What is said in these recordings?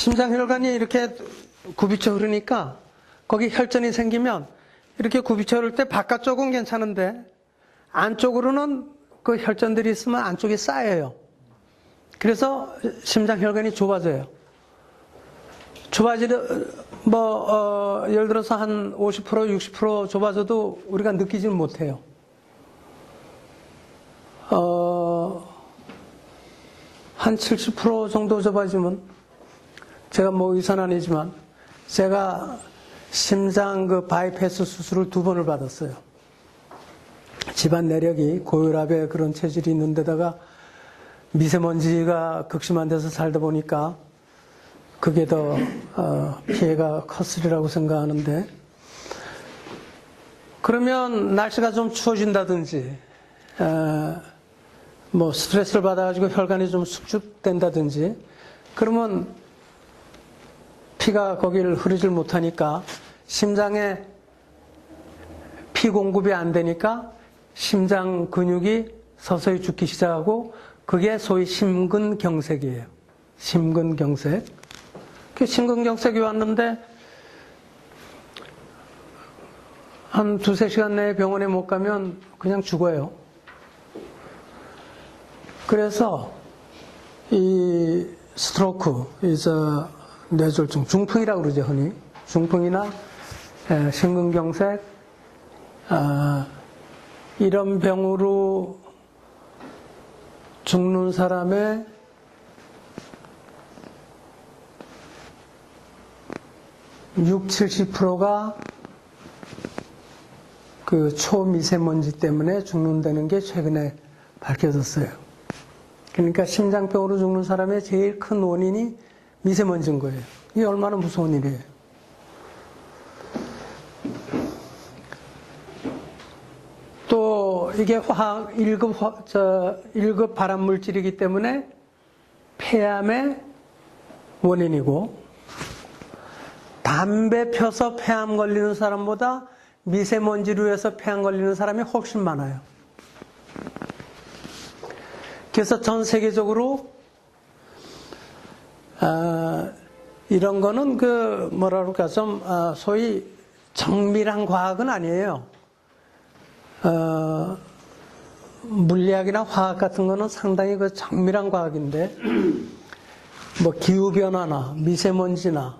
심장혈관이 이렇게 굽이쳐 흐르니까 거기 혈전이 생기면 이렇게 굽이쳐 흐를 때 바깥쪽은 괜찮은데 안쪽으로는 그 혈전들이 있으면 안쪽이 쌓여요. 그래서 심장혈관이 좁아져요. 좁아지는, 예를 들어서 한 50%, 60% 좁아져도 우리가 느끼지는 못해요. 한 70% 정도 좁아지면, 제가 뭐 의사는 아니지만, 제가 심장 그 바이패스 수술을 2번을 받았어요. 집안 내력이 고혈압에 그런 체질이 있는 데다가 미세먼지가 극심한 데서 살다 보니까 그게 더 피해가 컸으리라고 생각하는데, 그러면 날씨가 좀 추워진다든지 뭐 스트레스를 받아가지고 혈관이 좀 숙축된다든지 그러면 피가 거기를 흐르질 못하니까 심장에 피 공급이 안 되니까 심장 근육이 서서히 죽기 시작하고 그게 소위 심근경색이에요. 심근경색. 그 심근경색이 왔는데 한 2-3시간 내에 병원에 못 가면 그냥 죽어요. 그래서 이 스트로크, 뇌졸중, 중풍이라고 그러죠, 흔히. 중풍이나 심근경색, 이런 병으로 죽는 사람의 60-70%가 그 초미세먼지 때문에 죽는다는 게 최근에 밝혀졌어요. 그러니까 심장병으로 죽는 사람의 제일 큰 원인이 미세먼지인 거예요. 이게 얼마나 무서운 일이에요. 또 이게 화학 1급 발암물질이기 때문에 폐암의 원인이고, 담배 펴서 폐암 걸리는 사람보다 미세먼지로 해서 폐암 걸리는 사람이 훨씬 많아요. 그래서 전 세계적으로 이런 거는 좀 소위 정밀한 과학은 아니에요. 물리학이나 화학 같은 거는 상당히 그 정밀한 과학인데, 뭐 기후변화나 미세먼지나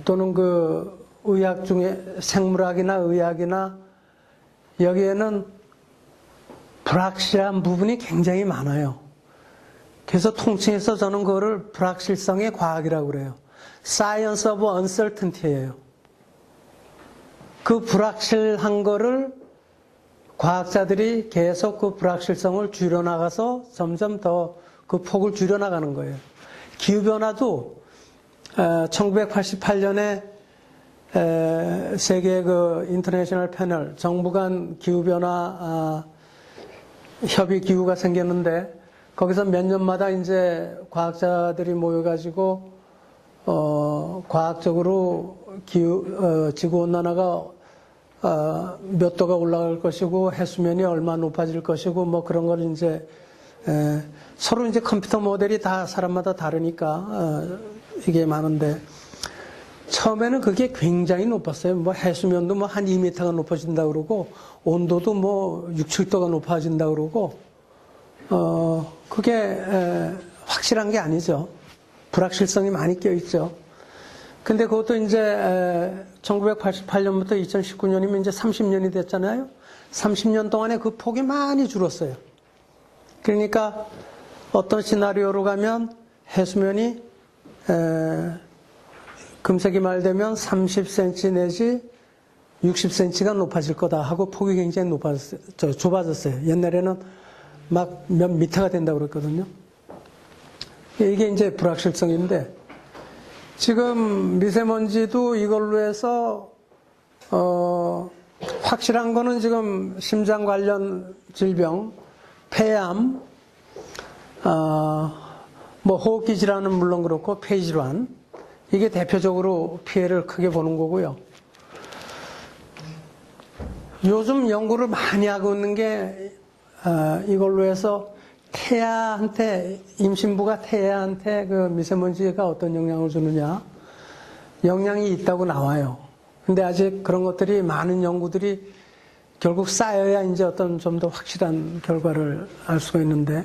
또는 그 의학 중에 생물학이나 의학이나 여기에는 불확실한 부분이 굉장히 많아요. 그래서 통칭해서 저는 그거를 불확실성의 과학이라고 그래요. Science of Uncertainty예요. 그 불확실한 거를 과학자들이 계속 그 불확실성을 줄여나가서 점점 더 그 폭을 줄여나가는 거예요. 기후변화도 1988년에 세계 그 인터내셔널 패널, 정부 간 기후변화 협의 기구가 생겼는데, 거기서 몇 년마다 이제 과학자들이 모여가지고, 과학적으로 지구온난화가 몇 도가 올라갈 것이고, 해수면이 얼마 높아질 것이고, 뭐 그런 걸 이제, 서로 이제 컴퓨터 모델이 다 사람마다 다르니까, 이게 많은데, 처음에는 그게 굉장히 높았어요. 뭐 해수면도 뭐 한 2m가 높아진다 그러고, 온도도 뭐 6-7도가 높아진다 그러고, 그게 확실한 게 아니죠. 불확실성이 많이 껴있죠. 근데 그것도 이제 1988년부터 2019년이면 이제 30년이 됐잖아요. 30년 동안에 그 폭이 많이 줄었어요. 그러니까 어떤 시나리오로 가면 해수면이 금세기 말 되면 30cm 내지 60cm가 높아질 거다 하고 폭이 굉장히 좁아졌어요. 옛날에는 막 몇 미터가 된다고 그랬거든요. 이게 이제 불확실성인데, 지금 미세먼지도 이걸로 해서 확실한 거는 지금 심장 관련 질병, 폐암, 뭐 호흡기 질환은 물론 그렇고 폐질환, 이게 대표적으로 피해를 크게 보는 거고요. 요즘 연구를 많이 하고 있는 게 이걸로 해서 임신부가 태아한테 그 미세먼지가 어떤 영향을 주느냐. 영향이 있다고 나와요. 근데 아직 그런 것들이 많은 연구들이 결국 쌓여야 이제 어떤 좀 더 확실한 결과를 알 수가 있는데,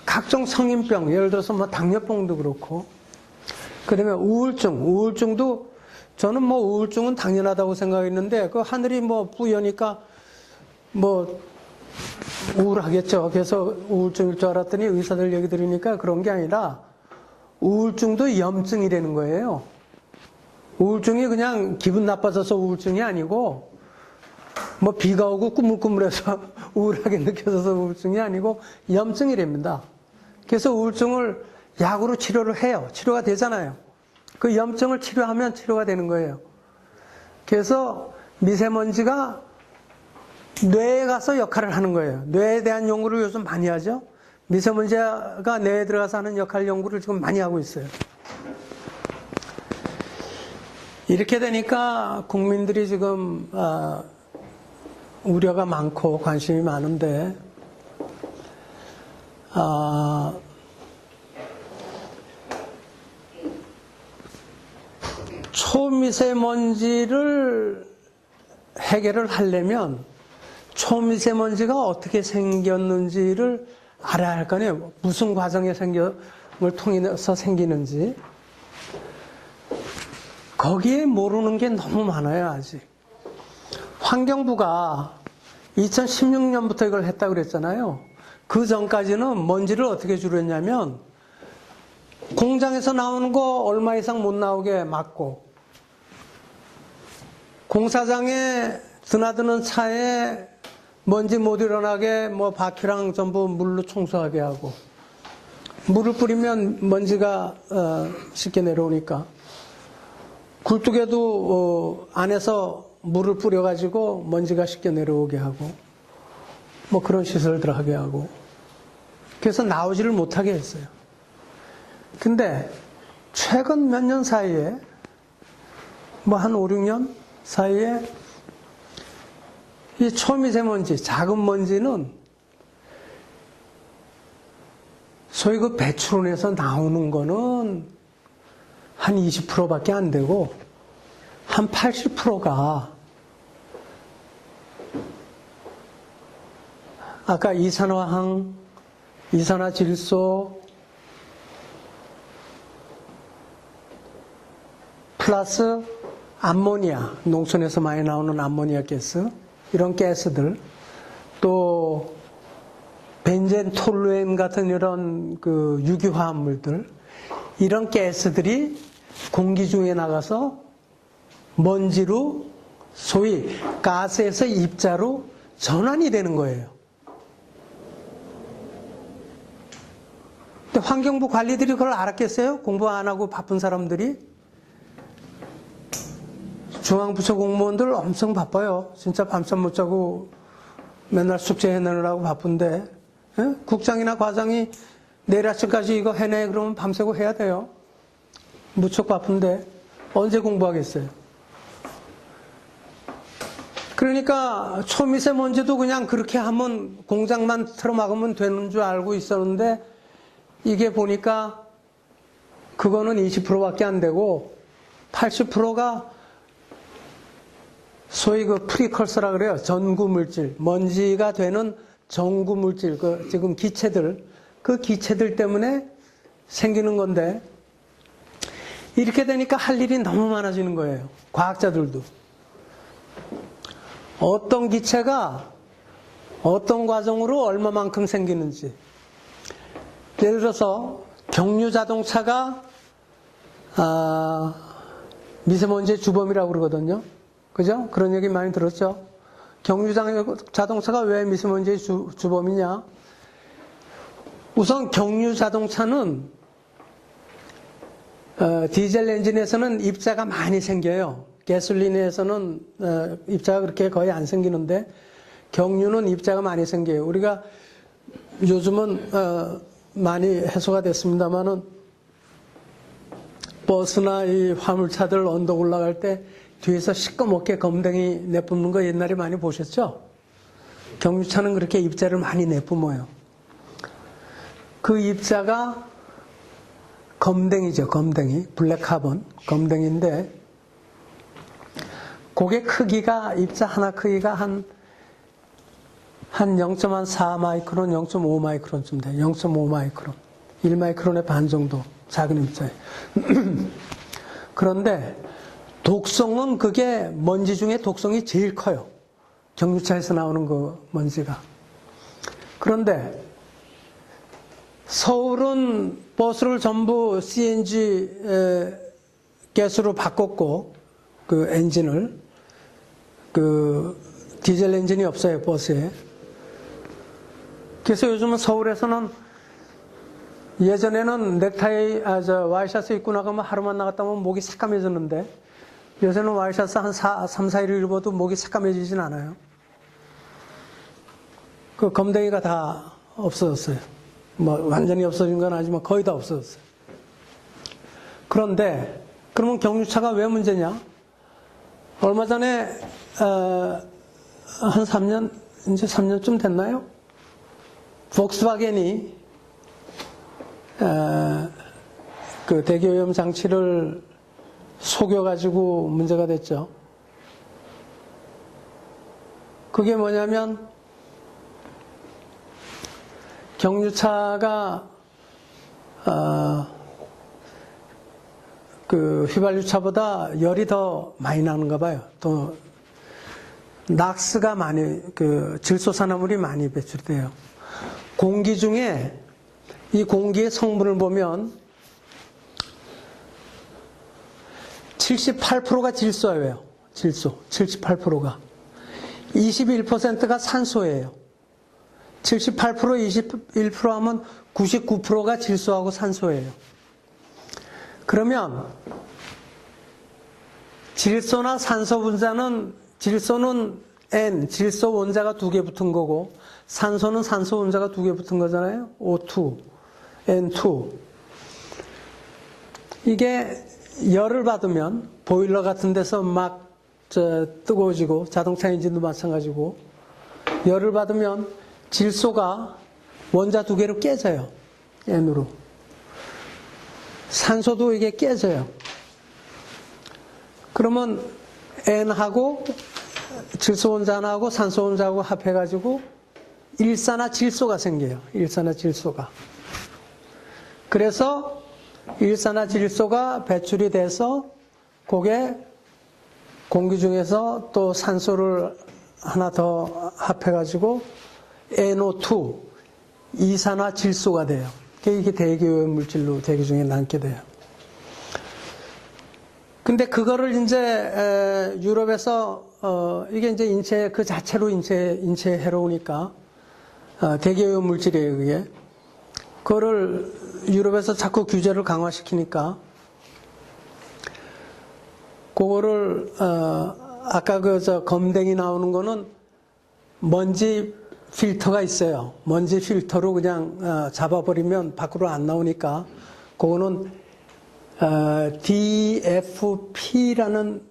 각종 성인병, 예를 들어서 뭐 당뇨병도 그렇고, 그 다음에 우울증도 저는 뭐 우울증은 당연하다고 생각했는데, 그 하늘이 뭐 뿌여니까 뭐 우울하겠죠. 그래서 우울증일 줄 알았더니 의사들 얘기 들으니까 그런 게 아니라 우울증도 염증이라는 거예요. 우울증이 그냥 기분 나빠져서 우울증이 아니고, 뭐 비가 오고 꾸물꾸물해서 우울하게 느껴져서 우울증이 아니고 염증이랍니다. 그래서 우울증을 약으로 치료를 해요. 치료가 되잖아요. 그 염증을 치료하면 치료가 되는 거예요. 그래서 미세먼지가 뇌에 가서 역할을 하는 거예요. 뇌에 대한 연구를 요즘 많이 하죠. 미세먼지가 뇌에 들어가서 하는 역할 연구를 지금 많이 하고 있어요. 이렇게 되니까 국민들이 지금 우려가 많고 관심이 많은데, 초미세먼지를 해결을 하려면 초미세먼지가 어떻게 생겼는지를 알아야 할 거 아니에요. 무슨 과정의 을 통해서 생기는지. 거기에 모르는 게 너무 많아요, 아직. 환경부가 2016년부터 이걸 했다고 그랬잖아요. 그 전까지는 먼지를 어떻게 줄였냐면, 공장에서 나오는 거 얼마 이상 못 나오게 막고, 공사장에 드나드는 차에 먼지 못 일어나게 뭐 바퀴랑 전부 물로 청소하게 하고, 물을 뿌리면 먼지가 쉽게 내려오니까, 굴뚝에도 안에서 물을 뿌려가지고 먼지가 쉽게 내려오게 하고, 뭐 그런 시설들 하게 하고, 그래서 나오지를 못하게 했어요. 근데 최근 몇 년 사이에, 뭐 한 5, 6년 사이에 이 초미세먼지, 작은 먼지는 소위 그 배출원에서 나오는 거는 한 20%밖에 안 되고, 한 80%가 아까 이산화황, 이산화질소 플러스 암모니아, 농촌에서 많이 나오는 암모니아 가스, 이런 가스들, 또 벤젠, 톨루엔 같은 이런 그 유기화합물들, 이런 가스들이 공기 중에 나가서 먼지로, 소위 가스에서 입자로 전환이 되는 거예요. 근데 환경부 관리들이 그걸 알았겠어요? 공부 안 하고 바쁜 사람들이. 중앙부처 공무원들 엄청 바빠요. 진짜 밤잠 못 자고 맨날 숙제 해내느라고 바쁜데, 예? 국장이나 과장이 내일 아침까지 이거 해내 그러면 밤새고 해야 돼요. 무척 바쁜데 언제 공부하겠어요? 그러니까 초미세먼지도 그냥 그렇게 하면 공장만 틀어막으면 되는 줄 알고 있었는데, 이게 보니까 그거는 20%밖에 안 되고 80%가 소위 그 프리컬서라 그래요. 전구물질, 먼지가 되는 전구물질, 그 지금 기체들, 그 기체들 때문에 생기는 건데, 이렇게 되니까 할 일이 너무 많아지는 거예요. 과학자들도. 어떤 기체가 어떤 과정으로 얼마만큼 생기는지. 예를 들어서 경유 자동차가 미세먼지의 주범이라고 그러거든요. 그죠? 그런 얘기 많이 들었죠? 경유 자동차가 왜 미세먼지의 주범이냐? 우선 경유 자동차는 디젤 엔진에서는 입자가 많이 생겨요. 가솔린에서는 입자가 그렇게 거의 안 생기는데, 경유는 입자가 많이 생겨요. 우리가 요즘은 많이 해소가 됐습니다만은, 버스나 이 화물차들 언덕 올라갈 때 뒤에서 시꺼멓게 검댕이 내뿜는 거 옛날에 많이 보셨죠? 경유차는 그렇게 입자를 많이 내뿜어요. 그 입자가 검댕이죠. 검댕이. 블랙 카본. 검댕인데 그게 크기가 입자 하나 크기가 한 0.4 마이크론, 0.5 마이크론쯤 돼요. 0.5 마이크론. 1 마이크론의 반 정도 작은 입자예요. 그런데 독성은 그게 먼지 중에 독성이 제일 커요. 경유차에서 나오는 그 먼지가. 그런데 서울은 버스를 전부 CNG 가스로 바꿨고 그 엔진을 그 디젤 엔진이 없어요 버스에. 그래서 요즘은 서울에서는 예전에는 넥타이 와이셔츠 입고 나가면 하루만 나갔다 오면 목이 새까매졌는데 요새는 와이셔츠 한 3, 4일 입어도 목이 새까매지진 않아요. 그 검댕이가 다 없어졌어요. 뭐 완전히 없어진 건 아니지만 거의 다 없어졌어요. 그런데 그러면 경유차가 왜 문제냐? 얼마 전에 한 3년 이제 3년쯤 됐나요? 폭스바겐이 그 대기오염 장치를 속여가지고 문제가 됐죠. 그게 뭐냐면 경유차가 그 휘발유차보다 열이 더 많이 나는가 봐요. 또 낙스가 많이 그 질소산화물이 많이 배출돼요. 공기 중에 이 공기의 성분을 보면 78%가 질소예요. 질소 78%가 21%가 산소예요. 78% 21% 하면 99%가 질소하고 산소예요. 그러면 질소나 산소 분자는 질소는 N, 질소 원자가 2개 붙은 거고 산소는 산소 원자가 2개 붙은 거잖아요. O2, N2. 이게 열을 받으면 보일러 같은 데서 막 뜨거워지고 자동차 엔진도 마찬가지고 열을 받으면 질소가 원자 2개로 깨져요. N으로. 산소도 이게 깨져요. 그러면 N하고 질소 원자 하나하고 산소 원자하고 합해가지고 일산화질소가 생겨요. 일산화질소가. 그래서 일산화질소가 배출이 돼서 그게 공기 중에서 또 산소를 하나 더 합해가지고 NO2, 이산화질소가 돼요. 이게 대기오염 물질로 대기 중에 남게 돼요. 근데 그거를 이제 유럽에서 이게 이제 인체 그 자체로 인체에 해로우니까 대기오염 물질이에요, 그게. 그거를 유럽에서 자꾸 규제를 강화시키니까 그거를 아까 검댕이 나오는 거는 먼지 필터가 있어요. 먼지 필터로 그냥 잡아버리면 밖으로 안 나오니까 그거는 DFP라는